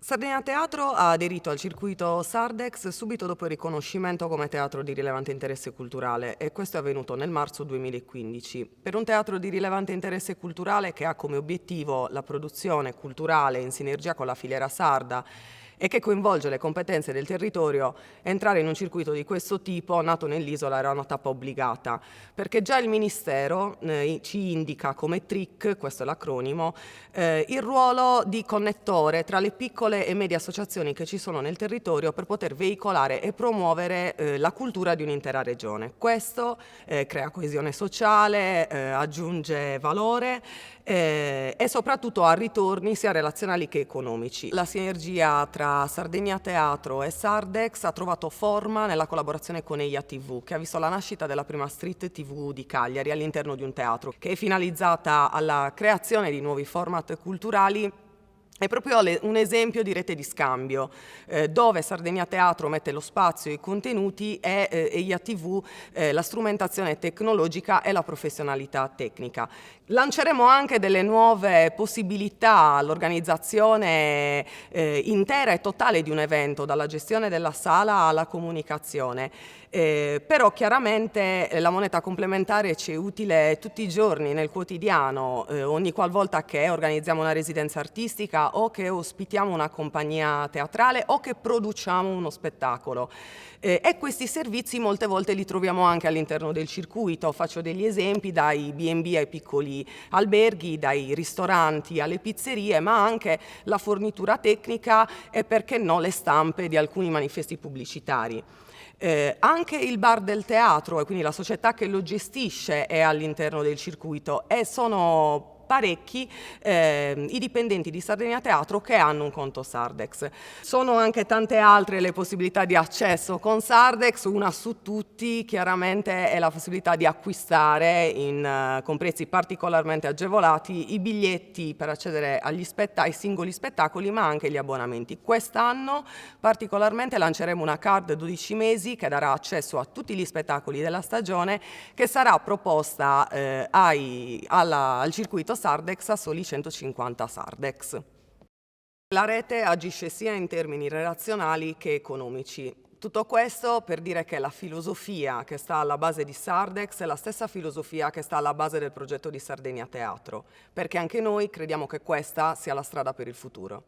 Sardegna Teatro ha aderito al circuito Sardex subito dopo il riconoscimento come teatro di rilevante interesse culturale e questo è avvenuto nel marzo 2015. Per un teatro di rilevante interesse culturale che ha come obiettivo la produzione culturale in sinergia con la filiera sarda e che coinvolge le competenze del territorio, entrare in un circuito di questo tipo nato nell'isola era una tappa obbligata, perché già il Ministero ci indica come TRIC, questo è l'acronimo, il ruolo di connettore tra le piccole e medie associazioni che ci sono nel territorio per poter veicolare e promuovere la cultura di un'intera regione. Questo crea coesione sociale, aggiunge valore e soprattutto ha ritorni sia relazionali che economici. La sinergia tra Sardegna Teatro e Sardex ha trovato forma nella collaborazione con EIA TV, che ha visto la nascita della prima street TV di Cagliari all'interno di un teatro, che è finalizzata alla creazione di nuovi format culturali. È proprio un esempio di rete di scambio, dove Sardegna Teatro mette lo spazio e i contenuti e EIA TV la strumentazione tecnologica e la professionalità tecnica. Lanceremo anche delle nuove possibilità all'organizzazione intera e totale di un evento, dalla gestione della sala alla comunicazione. Però chiaramente la moneta complementare ci è utile tutti i giorni nel quotidiano, ogni qualvolta che organizziamo una residenza artistica o che ospitiamo una compagnia teatrale o che produciamo uno spettacolo. E questi servizi molte volte li troviamo anche all'interno del circuito. Faccio degli esempi: dai B&B ai piccoli alberghi, dai ristoranti alle pizzerie, ma anche la fornitura tecnica e, perché no, le stampe di alcuni manifesti pubblicitari. Anche il bar del teatro e quindi la società che lo gestisce è all'interno del circuito e sono parecchi i dipendenti di Sardegna Teatro che hanno un conto Sardex. Sono anche tante altre le possibilità di accesso con Sardex, una su tutti chiaramente è la possibilità di acquistare con prezzi particolarmente agevolati i biglietti per accedere ai singoli spettacoli, ma anche gli abbonamenti. Quest'anno particolarmente lanceremo una card 12 mesi che darà accesso a tutti gli spettacoli della stagione, che sarà proposta al circuito Sardex a soli 150 Sardex. La rete agisce sia in termini relazionali che economici. Tutto questo per dire che la filosofia che sta alla base di Sardex è la stessa filosofia che sta alla base del progetto di Sardegna Teatro, perché anche noi crediamo che questa sia la strada per il futuro.